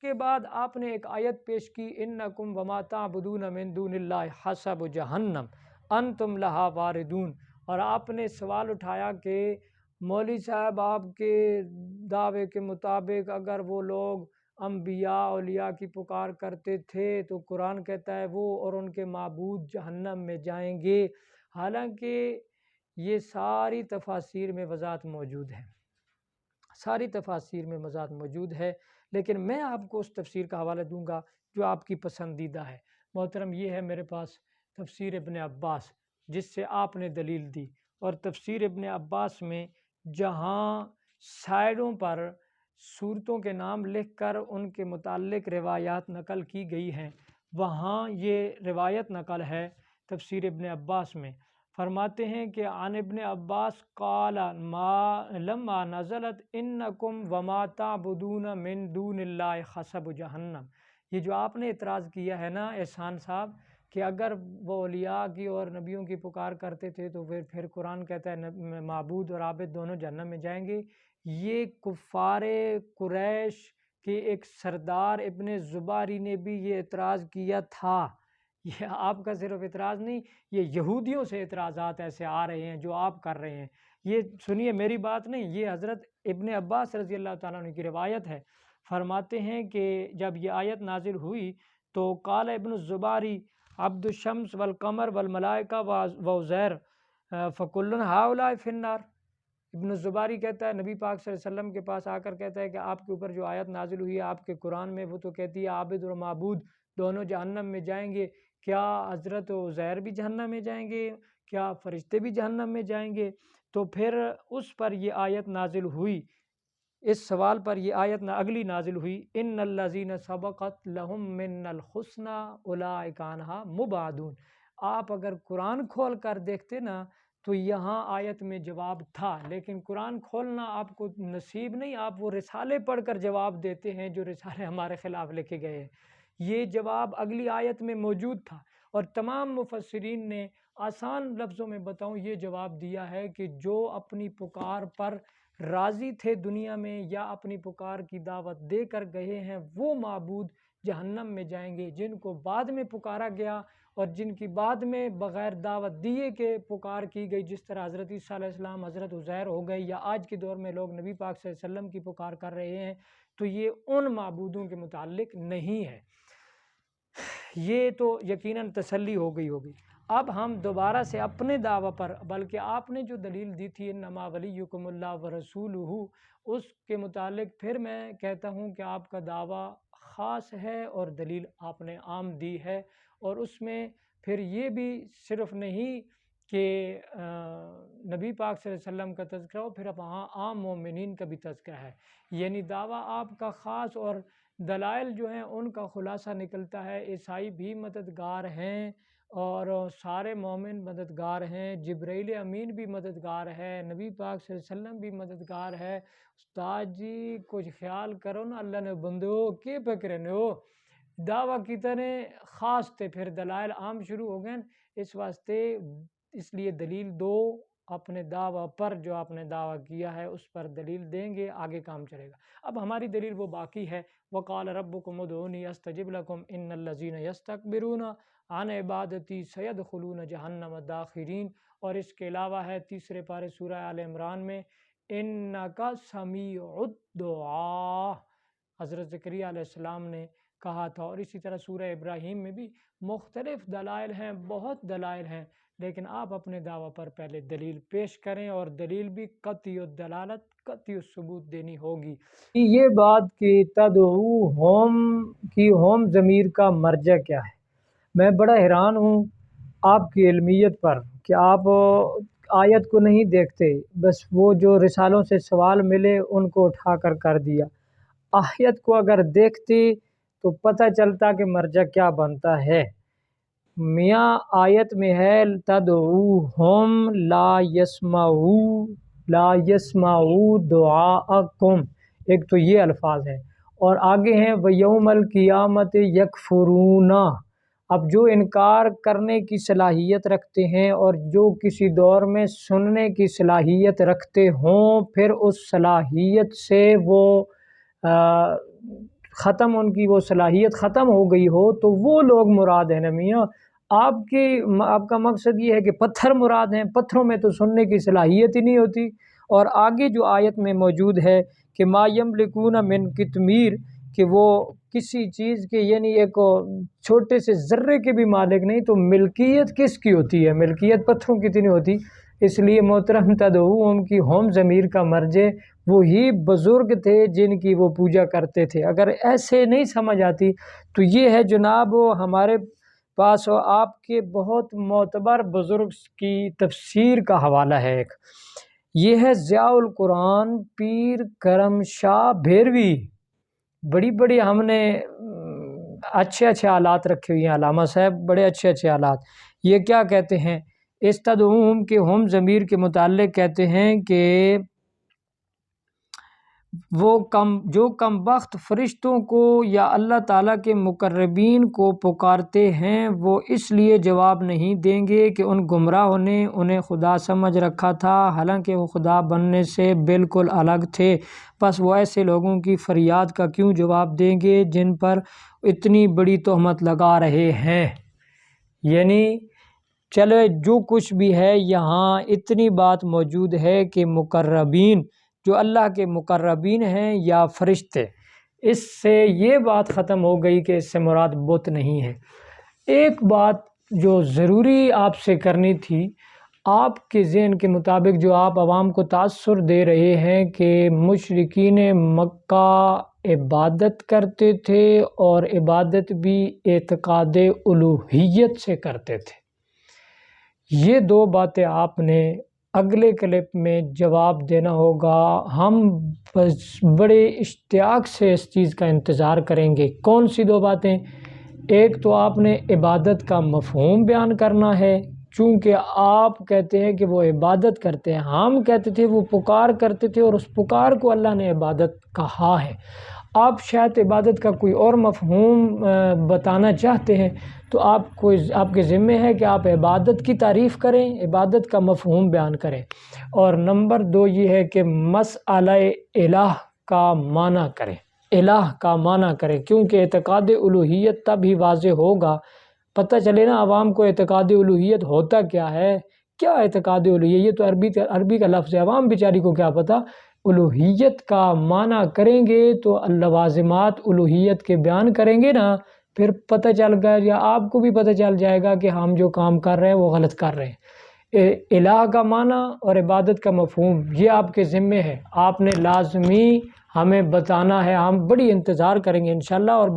کے بعد آپ نے ایک آیت پیش کی انکم وما تعبدون من دون اللہ حسب جہنم انتم لہا واردون، اور آپ نے سوال اٹھایا کہ مولوی صاحب آپ کے دعوے کے مطابق اگر وہ لوگ انبیاء اولیاء کی پکار کرتے تھے تو قرآن کہتا ہے وہ اور ان کے معبود جہنم میں جائیں گے۔ حالانکہ یہ ساری تفاسیر میں وضاحت موجود ہے، ساری تفاسیر میں وضاحت موجود ہے، لیکن میں آپ کو اس تفسیر کا حوالہ دوں گا جو آپ کی پسندیدہ ہے۔ محترم، یہ ہے میرے پاس تفسیر ابن عباس جس سے آپ نے دلیل دی، اور تفسیر ابن عباس میں جہاں سائڈوں پر صورتوں کے نام لکھ کر ان کے متعلق روایات نقل کی گئی ہیں، وہاں یہ روایت نقل ہے تفسیر ابن عباس میں، فرماتے ہیں کہ عن ابن عباس قال ما لما نزلت انکم وما تعبدون من دون اللہ حسب جہنم، یہ جو آپ نے اعتراض کیا ہے نا احسان صاحب کہ اگر وہ اولیاء کی اور نبیوں کی پکار کرتے تھے تو پھر قرآن کہتا ہے معبود اور عابد دونوں جہنم میں جائیں گے، یہ کفار قریش کے ایک سردار ابن زباری نے بھی یہ اعتراض کیا تھا۔ یہ آپ کا صرف اعتراض نہیں، یہ یہودیوں سے اعتراضات ایسے آ رہے ہیں جو آپ کر رہے ہیں۔ یہ سنیے، میری بات نہیں، یہ حضرت ابن عباس رضی اللہ تعالیٰ عنہ کی روایت ہے۔ فرماتے ہیں کہ جب یہ آیت نازل ہوئی تو قال ابن الزباری عبد الشمس والقمر والملائکہ وعزیر فکل ہؤلاء فی النار۔ ابن الزباری کہتا ہے نبی پاک صلی اللہ علیہ وسلم کے پاس آ کر کہتا ہے کہ آپ کے اوپر جو آیت نازل ہوئی ہے آپ کے قرآن میں، وہ تو کہتی ہے عابد اور معبود دونوں جہنم میں جائیں گے، کیا حضرت عزیر بھی جہنم میں جائیں گے؟ کیا فرشتے بھی جہنم میں جائیں گے؟ تو پھر اس پر یہ آیت نازل ہوئی، اس سوال پر یہ آیت اگلی نازل ہوئی ان الذین سبقت لہم من الحسنی اولئک عنہا مبعدون۔ آپ اگر قرآن کھول کر دیکھتے نا تو یہاں آیت میں جواب تھا، لیکن قرآن کھولنا آپ کو نصیب نہیں، آپ وہ رسالے پڑھ کر جواب دیتے ہیں جو رسالے ہمارے خلاف لکھے گئے ہیں۔ یہ جواب اگلی آیت میں موجود تھا، اور تمام مفسرین نے آسان لفظوں میں بتاؤں یہ جواب دیا ہے کہ جو اپنی پکار پر راضی تھے دنیا میں یا اپنی پکار کی دعوت دے کر گئے ہیں وہ معبود جہنم میں جائیں گے، جن کو بعد میں پکارا گیا اور جن کی بعد میں بغیر دعوت دیے کہ پکار کی گئی، جس طرح حضرت عیسیٰ علیہ السلام حضرت عزیر ہو گئے، یا آج کے دور میں لوگ نبی پاک صلی اللہ علیہ وسلم کی پکار کر رہے ہیں، تو یہ ان معبودوں کے متعلق نہیں ہے۔ یہ تو یقیناً تسلی ہو گئی ہوگی۔ اب ہم دوبارہ سے اپنے دعویٰ پر، بلکہ آپ نے جو دلیل دی تھی انما ولیکم اللہ ورسولہ، اس کے متعلق پھر میں کہتا ہوں کہ آپ کا دعویٰ خاص ہے اور دلیل آپ نے عام دی ہے، اور اس میں پھر یہ بھی صرف نہیں کہ نبی پاک صلی اللہ علیہ وسلم کا تذکرہ ہو، پھر وہاں عام مومنین کا بھی تذکرہ ہے، یعنی دعویٰ آپ کا خاص، اور دلائل جو ہیں ان کا خلاصہ نکلتا ہے عیسائی بھی مددگار ہیں اور سارے مومن مددگار ہیں، جبرائیل امین بھی مددگار ہے، نبی پاک صلی اللہ علیہ وسلم بھی مددگار ہے۔ استاد جی کچھ خیال کرو نا، اللہ نے بندو کے پکڑنے ہو، دعویٰ کتنے خاص تھے، پھر دلائل عام شروع ہو گئے، اس واسطے اس لیے دلیل دو اپنے دعویٰ پر، جو آپ نے دعویٰ کیا ہے اس پر دلیل دیں گے، آگے کام چلے گا۔ اب ہماری دلیل وہ باقی ہے، وقال ربکم ادعونی استجب لکم ان الذین یستکبرون عن عبادتی سیدخلون جہنم داخرین، اور اس کے علاوہ ہے تیسرے پارے سورہ آل عمران میں انک سمیع الدعاء، حضرت زکریا علیہ السلام نے کہا تھا، اور اسی طرح سورہ ابراہیم میں بھی مختلف دلائل ہیں، بہت دلائل ہیں، لیکن آپ اپنے دعویٰ پر پہلے دلیل پیش کریں، اور دلیل بھی قطعی الدلالت قطعی الثبوت دینی ہوگی۔ یہ بات کہ تدعوہم کی ہوم ضمیر کا مرجع کیا ہے، میں بڑا حیران ہوں آپ کی علمیت پر کہ آپ آیت کو نہیں دیکھتے، بس وہ جو رسالوں سے سوال ملے ان کو اٹھا کر دیا۔ آیت کو اگر دیکھتے تو پتہ چلتا کہ مرجع کیا بنتا ہے۔ میاں آیت میں ہے تدعوہم لا یسمعوا دعاءکم، ایک تو یہ الفاظ ہیں، اور آگے ہیں ویوم القیامت یکفرون، اب جو انکار کرنے کی صلاحیت رکھتے ہیں اور جو کسی دور میں سننے کی صلاحیت رکھتے ہوں، پھر اس صلاحیت سے وہ ختم ان کی وہ صلاحیت ختم ہو گئی ہو تو وہ لوگ مراد ہیں نا میاں۔ آپ کا مقصد یہ ہے کہ پتھر مراد ہیں، پتھروں میں تو سننے کی صلاحیت ہی نہیں ہوتی۔ اور آگے جو آیت میں موجود ہے کہ ما یملکون من قطمیر، کہ وہ کسی چیز کے یعنی ایک چھوٹے سے ذرے کے بھی مالک نہیں، تو ملکیت کس کی ہوتی ہے؟ ملکیت پتھروں کی نہیں ہوتی۔ اس لیے محترم تدعوہم کی ہوم ضمیر کا مرجع وہی بزرگ تھے جن کی وہ پوجا کرتے تھے۔ اگر ایسے نہیں سمجھ آتی تو یہ ہے جناب ہمارے پاس آپ کے بہت معتبر بزرگ کی تفسیر کا حوالہ ہے ایک، یہ ہے ضیاء القرآن پیر کرم شاہ بھیروی۔ بڑی بڑی ہم نے اچھے آلات رکھے ہوئے ہیں، علامہ صاحب بڑے اچھے آلات۔ یہ کیا کہتے ہیں استدعوہم کے ہم ضمیر کے متعلق کہتے ہیں کہ وہ جو کم بخت فرشتوں کو یا اللہ تعالیٰ کے مقربین کو پکارتے ہیں وہ اس لیے جواب نہیں دیں گے کہ ان گمراہوں نے انہیں خدا سمجھ رکھا تھا، حالانکہ وہ خدا بننے سے بالکل الگ تھے۔ بس وہ ایسے لوگوں کی فریاد کا کیوں جواب دیں گے جن پر اتنی بڑی تہمت لگا رہے ہیں؟ یعنی چلے جو کچھ بھی ہے یہاں اتنی بات موجود ہے کہ مقربین جو اللہ کے مقربین ہیں یا فرشتے، اس سے یہ بات ختم ہو گئی کہ اس سے مراد بت نہیں ہے۔ ایک بات جو ضروری آپ سے کرنی تھی، آپ کے ذہن کے مطابق جو آپ عوام کو تاثر دے رہے ہیں کہ مشرکین مکہ عبادت کرتے تھے اور عبادت بھی اعتقاد الوہیت سے کرتے تھے، یہ دو باتیں آپ نے اگلے کلپ میں جواب دینا ہوگا۔ ہم بڑے اشتیاق سے اس چیز کا انتظار کریں گے۔ کون سی دو باتیں؟ ایک تو آپ نے عبادت کا مفہوم بیان کرنا ہے، چونکہ آپ کہتے ہیں کہ وہ عبادت کرتے ہیں، ہم کہتے تھے وہ پکار کرتے تھے اور اس پکار کو اللہ نے عبادت کہا ہے۔ آپ شاید عبادت کا کوئی اور مفہوم بتانا چاہتے ہیں، تو آپ کے ذمہ ہے کہ آپ عبادت کی تعریف کریں، عبادت کا مفہوم بیان کریں۔ اور نمبر دو یہ ہے کہ مسئلہ الہ کا معنی کریں، الہ کا معنی کریں، کیونکہ اعتقاد الوہیت تب ہی واضح ہوگا، پتہ چلے نا عوام کو اعتقاد الوہیت ہوتا کیا ہے، کیا اعتقاد الوہیت، یہ تو عربی کا لفظ ہے، عوام بیچاری کو کیا پتہ۔ الوہیت کا معنی کریں گے تو لوازمات الوہیت کے بیان کریں گے نا، پھر پتہ چل گا یا آپ کو بھی پتہ چل جائے گا کہ ہم جو کام کر رہے ہیں وہ غلط کر رہے ہیں۔ الہ کا معنی اور عبادت کا مفہوم یہ آپ کے ذمے ہے، آپ نے لازمی ہمیں بتانا ہے، ہم بڑی انتظار کریں گے انشاءاللہ۔ اور